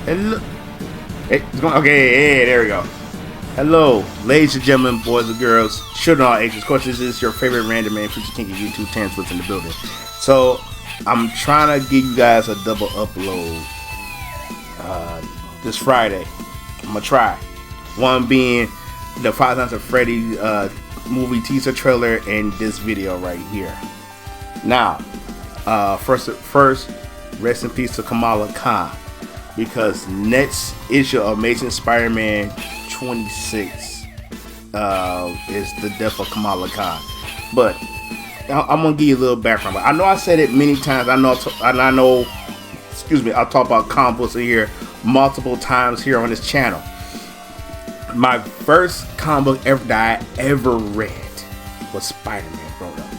Hello. Okay, there we go. Hello, ladies and gentlemen, boys and girls, children of all ages. Of course, this is your favorite random man, Future King of YouTube 10 Splits in the building. So, I'm trying to give you guys a double upload this Friday. I'm going to try. One being the Five Nights at Freddy movie teaser trailer and this video right here. Now, first, rest in peace to Kamla Khan. Because next issue of Amazing Spider-Man 26 is the death of Kamla Khan. But I'm gonna give you a little background. I know I said it many times. I know. Excuse me. I'll talk about comic books here multiple times here on this channel. My first comic book that I ever read was Spider-Man growing up.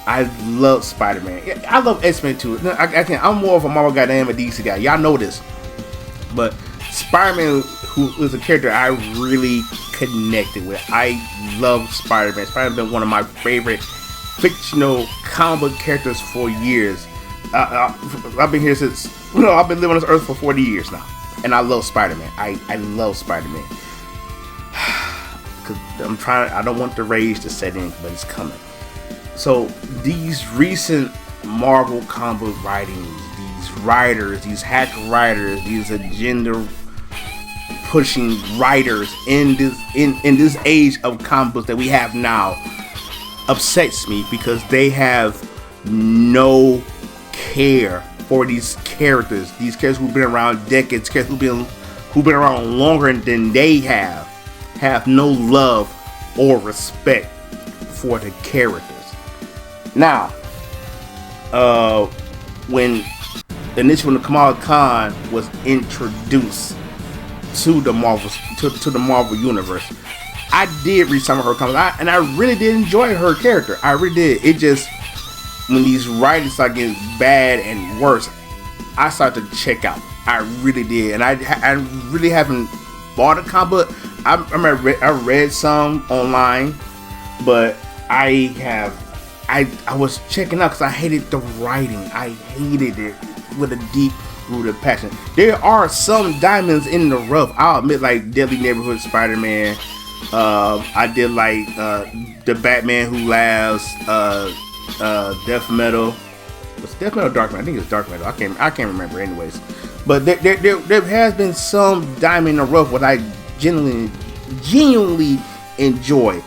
I love Spider-Man. I love X-Men too. I'm more of a Marvel guy than I am a DC guy. Y'all know this. But Spider-Man, who is a character I really connected with. I love Spider-Man. Spider-Man's been one of my favorite fictional comic book characters for years. I've been here since, I've been living on this earth for 40 years now. And I love Spider-Man. I love Spider-Man. Cause I don't want the rage to set in, but it's coming. So these recent Marvel comic book writings, writers, these hack writers, these agenda pushing writers in this age of comic books that we have now upsets me, because they have no care for these characters who've been around decades, characters who've been around longer than they have no love or respect for the characters. Now, when initially Kamala Khan was introduced to the Marvel universe, I did read some of her comics, and I really did enjoy her character. I really did. It just, when these writings start getting bad and worse, I started to check out. I really did, and I really haven't bought a comic book. I read some online, but I was checking out because I hated the writing. I hated it with a deep rooted passion. There are some diamonds in the rough, I'll admit, like Deadly Neighborhood Spider-Man. I did like the Batman Who Laughs, Death Metal. Was Death Metal or Dark Metal? I think it's Dark Metal. I can't remember anyways. But there has been some diamond in the rough what I genuinely enjoy.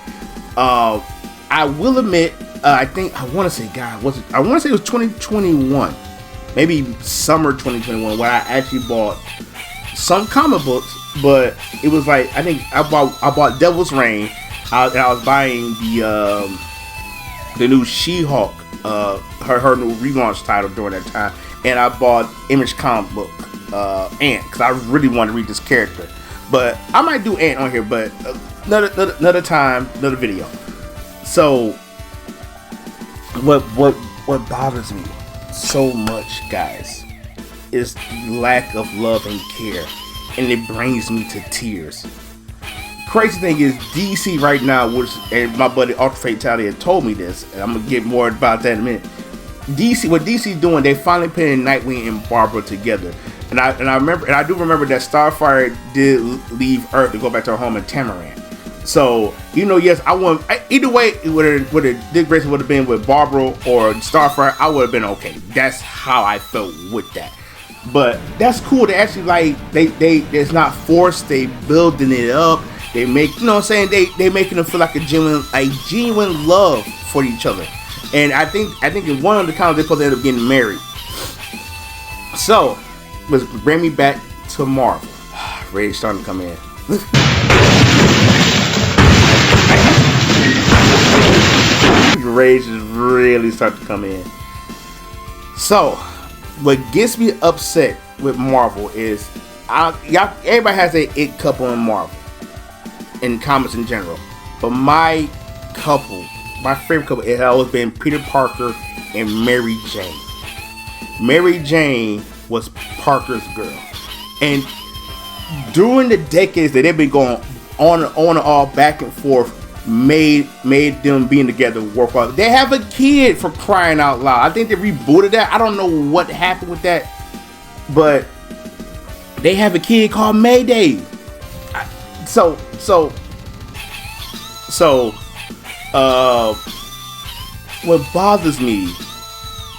I will admit, I want to say it was 2021. Maybe summer 2021 when I actually bought some comic books, but it was like, I think I bought Devil's Reign. I was buying the new She-Hulk, her new relaunch title during that time, and I bought Image comic book Ant, because I really wanted to read this character. But I might do Ant on here, but another time, another video. So what bothers me so much, guys, is lack of love and care, and it brings me to tears. Crazy thing is, DC right now, and my buddy Ultra Fatality had told me this, and I'm gonna get more about that in a minute. What DC's doing, they finally putting Nightwing and Barbara together, and I do remember that Starfire did leave Earth to go back to her home in Tamaran. So, yes, either way, whether Dick Grayson would have been with Barbara or Starfire, I would have been okay. That's how I felt with that. But that's cool. They actually, it's not forced. They building it up. They make, they making them feel like a genuine love for each other. And I think in one of the comics they're supposed to end up getting married. So, let's bring me back to Marvel. Rage starting to come in. Rage is really starting to come in. So, what gets me upset with Marvel is, everybody has a it couple in Marvel, in comics in general. But my favorite couple, it has always been Peter Parker and Mary Jane. Mary Jane was Parker's girl, and during the decades that they've been going on and off, back and forth, made them being together worthwhile. They have a kid, for crying out loud. I think they rebooted that. I don't know what happened with that, but They have a kid called Mayday. So what bothers me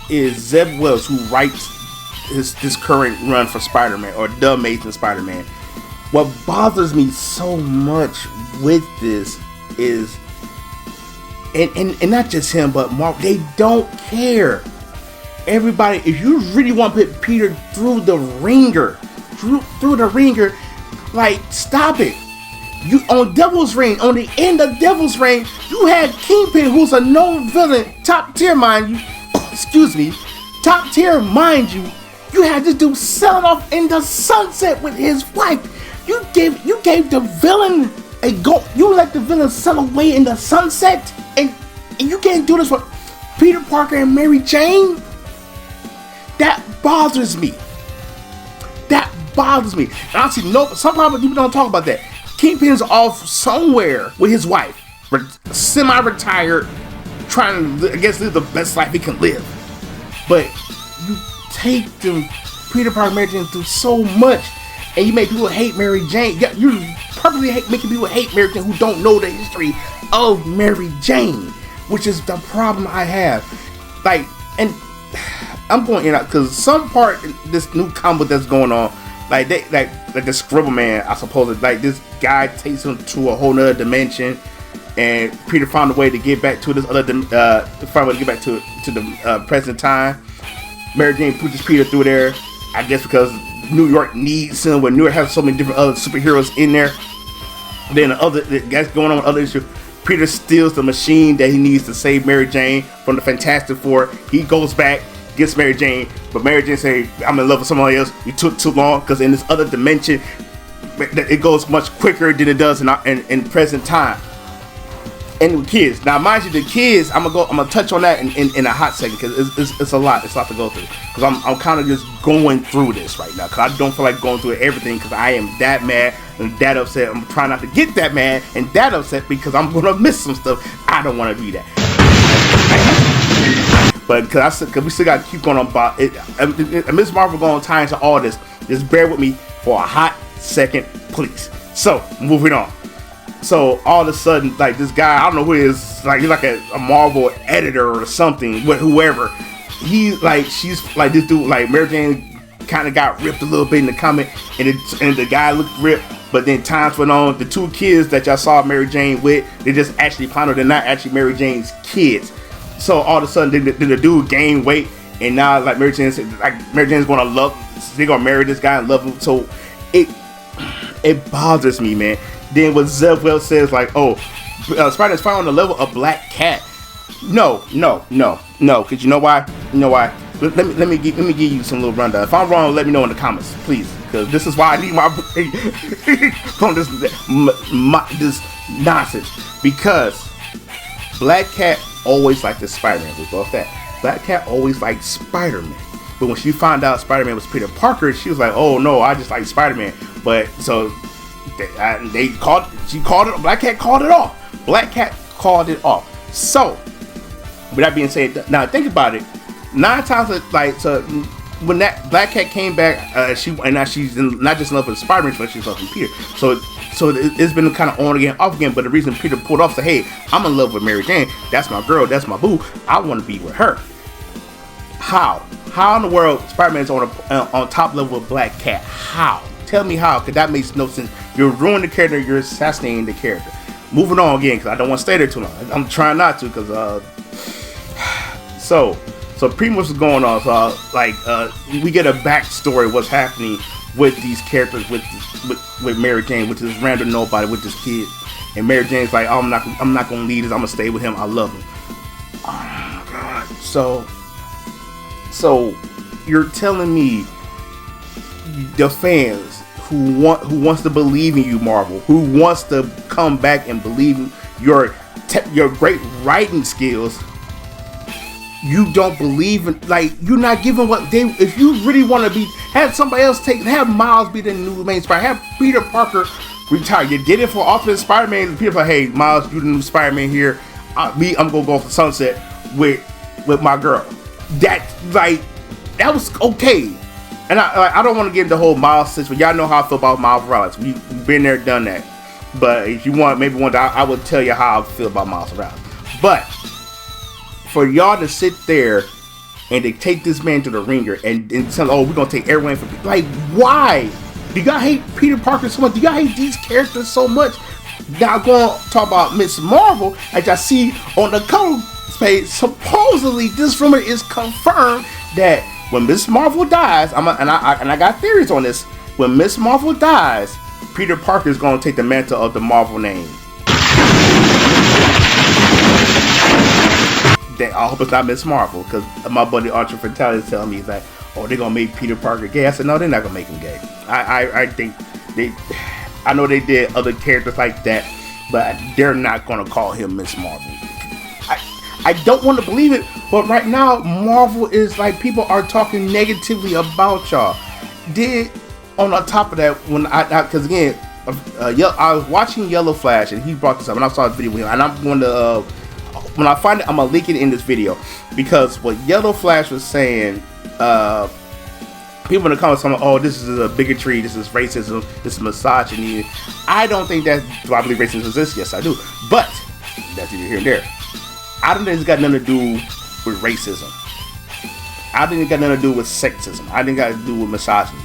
is Zeb Wells, who writes this current run for Spider-Man, or The Amazing Spider-Man. What bothers me so much with this is, and not just him, but Mark, they don't care. Everybody, if you really want to put Peter through the ringer, like, stop it. You on Devil's Reign, on the end of Devil's Reign, you had Kingpin, who's a known villain, top tier, mind you. Excuse me, top tier, mind you. You had this dude selling off in the sunset with his wife. You gave the villain a go. You let the villain sell away in the sunset, and you can't do this with Peter Parker and Mary Jane. That bothers me. That bothers me. And honestly, sometimes people don't talk about that. Kingpin's off somewhere with his wife, semi-retired, trying to, I guess, live the best life he can live. But you take them, Peter Parker, Mary Jane, through so much, and you make people hate Mary Jane. You're purposely making people hate Mary Jane who don't know the history of Mary Jane, which is the problem I have. Like, and I'm going in because some part in this new combo that's going on, like the Scribble Man, I suppose, like this guy takes him to a whole nother dimension, and Peter found a way to get back to this other to the present time. Mary Jane pushes Peter through there, I guess because New York needs him, but New York has so many different other superheroes in there. Then the guys going on with other issues. Peter steals the machine that he needs to save Mary Jane from the Fantastic Four. He goes back, gets Mary Jane, but Mary Jane say, "I'm in love with somebody else. You took too long," because in this other dimension, it goes much quicker than it does in present time. And with kids, now mind you, the kids, I'm gonna touch on that in a hot second, because it's a lot to go through. Because I'm kind of just going through this right now, because I don't feel like going through everything, because I am that mad and that upset. I'm trying not to get that mad and that upset, because I'm gonna miss some stuff. I don't want to be that. But because we still got to keep going on about it. Ms. Marvel going to tie into all this. Just bear with me for a hot second, please. So, moving on. So, all of a sudden, like, this guy, I don't know who he is, like, he's like a Marvel editor or something, with whoever. He's like, she's like, this dude, like, Mary Jane kind of got ripped a little bit in the comic, and the guy looked ripped. But then times went on. The two kids that y'all saw Mary Jane with, they just actually found out they're not actually Mary Jane's kids. So all of a sudden, then the dude gained weight, and now like Mary Jane's gonna love, they're gonna marry this guy and love him. So it bothers me, man. Then what Zeb Wells says, like, oh, Spider-Man's finally on the level of Black Cat. No, because you know why? Let me give you some little rundown. If I'm wrong, let me know in the comments, please, because this is why I need my break from this nonsense. Because Black Cat always liked the Spider-Man. We go off that. Black Cat always liked Spider-Man. But when she found out Spider-Man was Peter Parker, she was like, "Oh no, I just like Spider-Man." But so she called it. Black Cat called it off. Black Cat called it off. So with that being said, now think about it. 9 times, like, so when that Black Cat came back, now she's not just in love with Spider-Man, but she's in love with Peter. So it's been kind of on again, off again. But the reason Peter pulled off, said, "Hey, I'm in love with Mary Jane. That's my girl. That's my boo. I want to be with her." How in the world Spider-Man's on top level of Black Cat? How? Tell me how? Because that makes no sense. You're ruining the character. You're assassinating the character. Moving on again, because I don't want to stay there too long. I'm trying not to, because so pretty much what's going on. So we get a backstory what's happening with these characters, with Mary Jane, with this random nobody, with this kid, and Mary Jane's like, "Oh, I'm not gonna leave this. I'm gonna stay with him. I love him." Oh my God. So you're telling me the fans who wants to believe in you, Marvel, who wants to come back and believe in your great writing skills, you don't believe in, like, you're not giving what they, if you really want to be, have somebody else have Miles be the new main Spider, have Peter Parker retire. You did it for Ultimate Spider-Man. People like, "Hey, Miles, you the new Spider-Man here. I'm gonna go off the sunset with my girl." That was okay. And I don't want to get into the whole Miles situation. Y'all know how I feel about Miles Morales. We've been there, done that. But if you want, maybe one day I will tell you how I feel about Miles Morales. But for y'all to sit there and to take this man to the ringer and tell, oh, we're gonna take everyone from, like, why? Do y'all hate Peter Parker so much? Do y'all hate these characters so much? Now going to talk about Miss Marvel, as I see on the cover page. Supposedly, this rumor is confirmed that when Miss Marvel dies, and I got theories on this. When Miss Marvel dies, Peter Parker is going to take the mantle of the Marvel name. I hope it's not Miss Marvel, because my buddy Archer Fatale is telling me that, oh, they're going to make Peter Parker gay. I said, no, they're not going to make him gay. I think I know they did other characters like that, but they're not going to call him Miss Marvel. I don't want to believe it, but right now, Marvel is like, people are talking negatively about y'all. On the top of that, when because again, I was watching Yellow Flash, and he brought this up, and I saw this video with him, and I'm going to, when I find it, I'm going to link it in this video, because what Yellow Flash was saying, people in the comments saying, oh, this is a bigotry, this is racism, this is misogyny. I don't think that, do I believe racism exists? Yes, I do, but that's either here and there. I don't think it's got nothing to do with racism. I think it got nothing to do with sexism. I think it got to do with misogyny.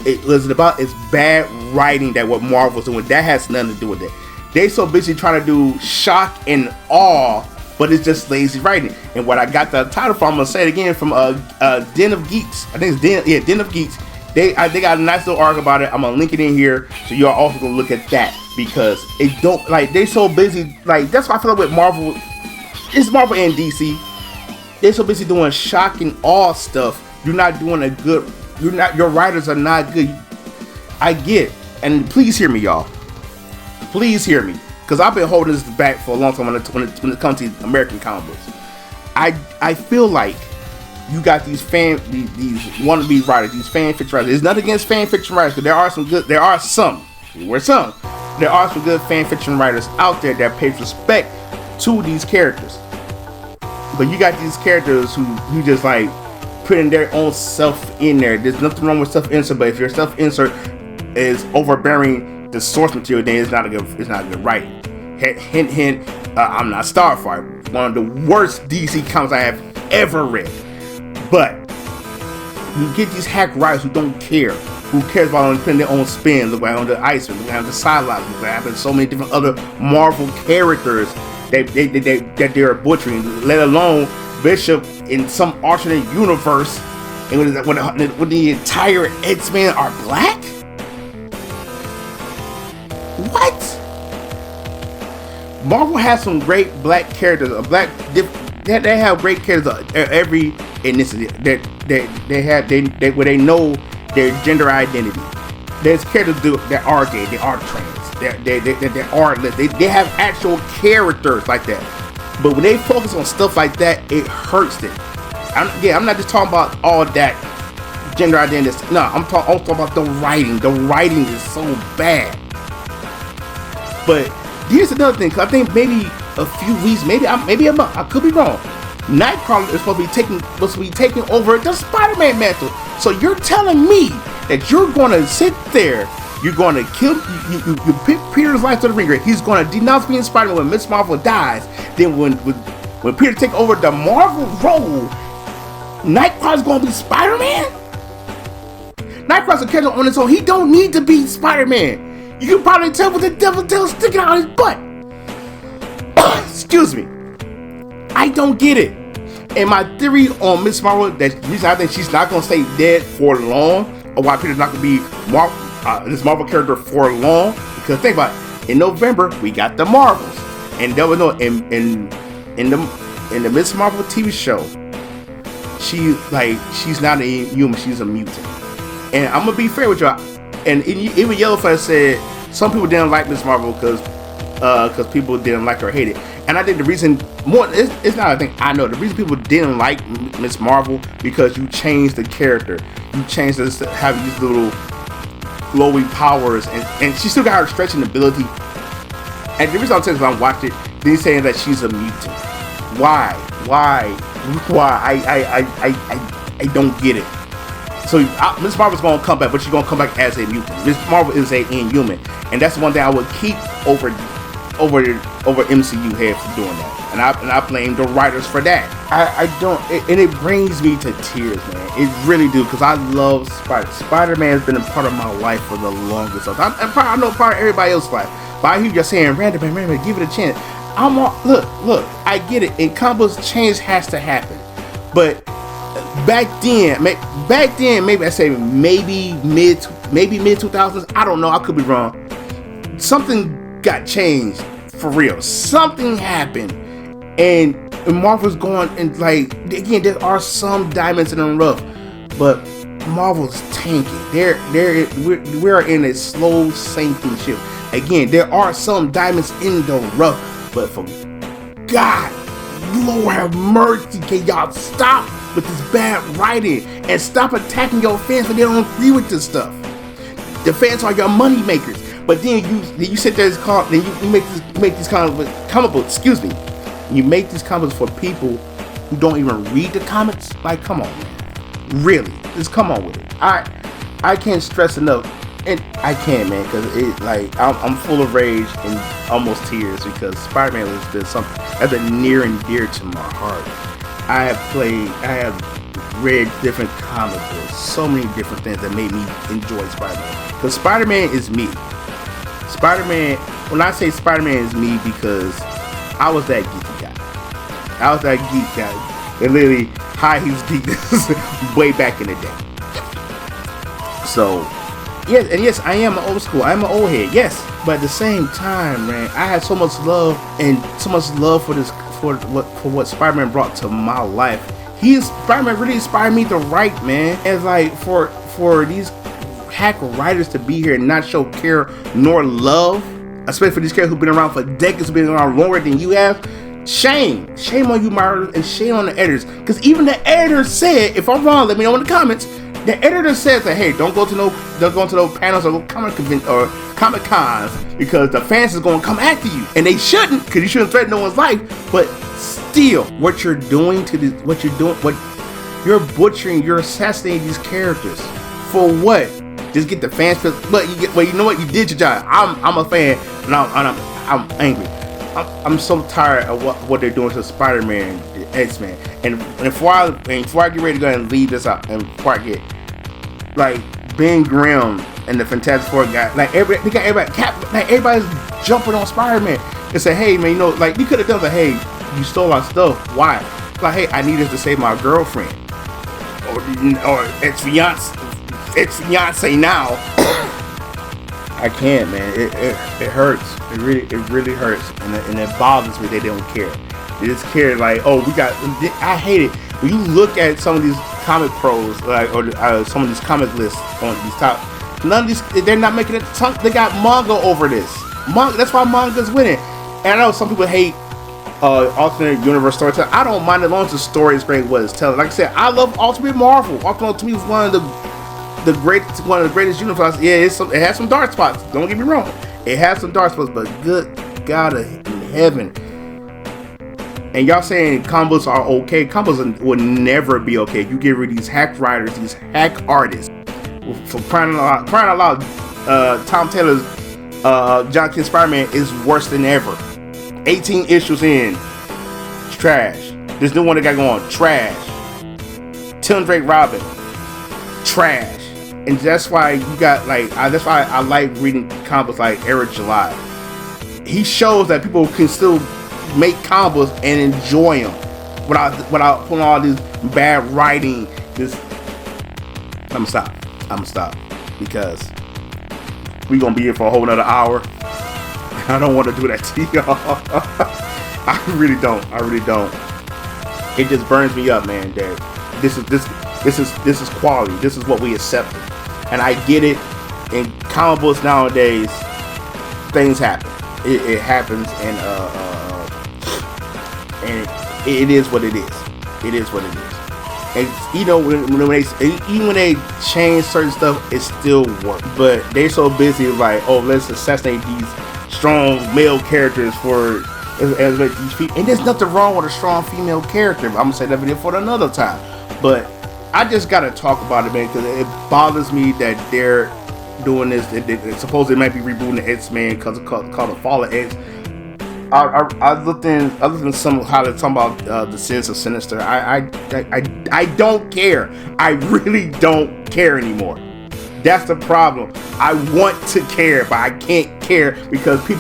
It's bad writing that what Marvel's doing. That has nothing to do with it. They so busy trying to do shock and awe, but it's just lazy writing. And what I got the title from, I'm gonna say it again, from Den of Geeks. I think it's Den of Geeks. They got a nice little article about it. I'm gonna link it in here, so y'all also gonna look at that, because it don't, like, they so busy, like, that's why I feel like with Marvel, it's Marvel and DC. They're so busy doing shock and awe stuff. You're not doing a good. Your writers are not good. I get, and please hear me, y'all. Please hear me, because I've been holding this back for a long time when it comes to American comic books. I feel like you got these wannabe writers, these fan fiction writers. There's nothing against fan fiction writers, because there are some good fan fiction writers out there that pays respect to these characters. But you got these characters who just like putting their own self in there. There's nothing wrong with self-insert, but if your self-insert is overbearing the source material, then it's not a good writing. Hint, hint. I'm not Starfire, one of the worst DC comics I have ever read. But you get these hack writers who don't care, who cares about putting their own spin. Look like on the Iceman, look like on the Psylocke, look like so many different other Marvel characters that they're butchering, let alone Bishop in some alternate universe, and when the entire X-Men are black. What? Marvel has some great black characters. They have great characters of every ethnicity. Where they know their gender identity. There's characters that are gay, they are trans. They have actual characters like that. But when they focus on stuff like that, it hurts them. I'm not just talking about all that gender identity. No, I'm talking about the writing. The writing is so bad. But here's another thing, because I think maybe a few weeks, maybe a month, I could be wrong. Nightcrawler is supposed to be taking over the Spider-Man mantle. So you're telling me that you're going to sit there, you're going to kill, you pick Peter's life to the ringer. He's going to denounce being Spider-Man when Miss Marvel dies. Then when Peter takes over the Marvel role, Nightcrawler's going to be Spider-Man? Nightcrawler's a character on his own. He don't need to be Spider-Man. You can probably tell with the devil tail sticking out his butt. Excuse me. I don't get it. And my theory on Miss Marvel, that the reason I think she's not going to stay dead for long, or why Peter's not going to be this Marvel character for long, because think about it, in November we got the Marvels, and there was no in the Miss Marvel TV show, she's not a human, she's a mutant. And I'm gonna be fair with y'all, and even Yellowfire said some people didn't like Miss Marvel because people didn't like her, hate it. And I think the reason it's not a thing I know. The reason people didn't like Miss Marvel because you changed the character. You changed this to have these little glowy powers, and she still got her stretching ability. And the reason I'm saying is when I watched it, they're saying that she's a mutant. Why? I don't get it. So Miss Marvel's gonna come back, but she's gonna come back as a mutant. Miss Marvel is a inhuman, and that's one thing I would keep over MCU heads for doing that. And I blame the writers for that. I don't, and it brings me to tears, man. It really do, because I love Spider-Man has been a part of my life for the longest time. I know part of everybody else's life, but I hear you saying, Random, give it a chance. Look, I get it. In comics, change has to happen, but back then, maybe I say maybe mid 2000s. I don't know. I could be wrong. Something got changed for real. Something happened, and Marvel's going, and like, again, there are some diamonds in the rough, but Marvel's tanking. We're in a slow sinking ship. Again, there are some diamonds in the rough, but for God, Lord have mercy, can y'all stop with this bad writing and stop attacking your fans when they don't agree with this stuff? The fans are your money makers, but then you sit there then you make these comic books. Excuse me, you make these comics for people who don't even read the comics. Like, come on, man, really, just come on with it. I can't stress enough, and I can't, man, because it, like, I'm full of rage and almost tears, because Spider-Man has been something that's been near and dear to my heart. I have read different comic books, so many different things that made me enjoy Spider-Man. Because Spider-Man is me. When I say Spider-Man is me, because I was that geeky guy. I was that geek guy. And literally, high heels geekness way back in the day. So, yes, I am an old school. I am an old head, yes. But at the same time, man, I had so much love for this, for what Spider-Man brought to my life. Spider-Man really inspired me to write, man. And like, for these hack writers to be here and not show care nor love, especially for these characters who've been around for decades, who've been around longer than you have. Shame on you, writers, and shame on the editors. Because even the editor said, if I'm wrong, let me know in the comments. The editor says that, hey, don't go to no panels or comic cons, because the fans is gonna come after you, and they shouldn't, because you shouldn't threaten no one's life. But still, what you're doing, you're butchering, you're assassinating these characters for what? Just get the fans. But you know what? You did your job. I'm a fan, and I'm angry. I'm so tired of what they're doing to Spider-Man, X-Men, and before I get ready to go and leave this out, and before I get, like, Ben Grimm and the Fantastic Four guy, like, everybody's jumping on Spider-Man and say, hey, man, you know, like, you could have done like, hey, you stole our stuff. Why? Like, hey, I needed to save my girlfriend or ex-fiance now. I can't, man. It hurts. It really hurts, and it bothers me they don't care. They just care, like, oh, I hate it when you look at some of these comic pros, like, or some of these comic lists on these top. None of these, they're not making it. They got manga over this. That's why manga's winning. And I know some people hate alternate universe storytelling. I don't mind as long as the story is great, what it's telling. Like I said, I love Ultimate Marvel. Ultimate to me is one of the greatest universes. Yeah, it has some dark spots. Don't get me wrong. It has some dark spots, but good God in heaven. And y'all saying combos are okay. Combos will never be okay. You get rid of these hack writers, these hack artists. For crying out loud, Tom Taylor's John Kent Spider-Man is worse than ever. 18 issues in, it's trash. This new one they got going, trash. Tim Drake Robin, trash. And that's why you got, like, that's why I like reading comics like Eric July. He shows that people can still make combos and enjoy them without putting all this bad writing. I'm gonna stop because we're gonna be here for a whole nother hour. I don't want to do that to y'all. I really don't. It just burns me up, man, that this is quality. This is what we accept. And I get it. In comic books nowadays, things happen. It happens, and it is what it is. It is what it is. And you know, when they change certain stuff, it still works. But they're so busy, like, oh, let's assassinate these strong male characters for as these people. And there's nothing wrong with a strong female character. I'm gonna say that video for another time. But I just gotta talk about it, man, because it bothers me that they're doing this. Supposedly might be rebooting the X-Men because it's called the Fall of X. I looked in some how they're talking about the Sins of Sinister. I don't care. I really don't care anymore. That's the problem. I want to care, but I can't care because we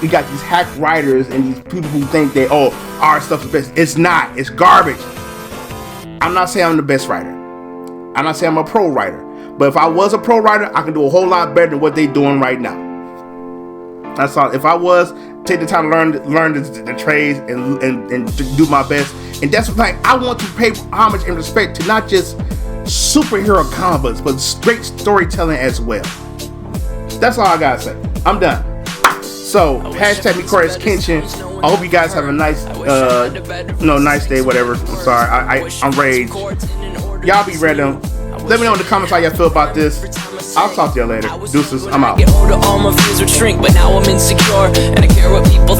got these hack writers and these people who think that, oh, our stuff is best. It's not. It's garbage. I'm not saying I'm the best writer. I'm not saying I'm a pro writer. But if I was a pro writer, I can do a whole lot better than what they're doing right now. That's all. If I was, take the time to learn the trades and do my best. And that's what I want to pay homage and respect to not just superhero comic books, but straight storytelling as well. That's all I gotta say. I'm done. So hashtag Mikori's Kenshin. I hope you guys have a nice nice day, whatever. I'm sorry. I'm raged. Y'all be ready. Let me know in the comments how y'all feel about this. I'll talk to y'all later. Deuces, I'm out. Get older, all my fears would shrink, but now I'm insecure, and I care what people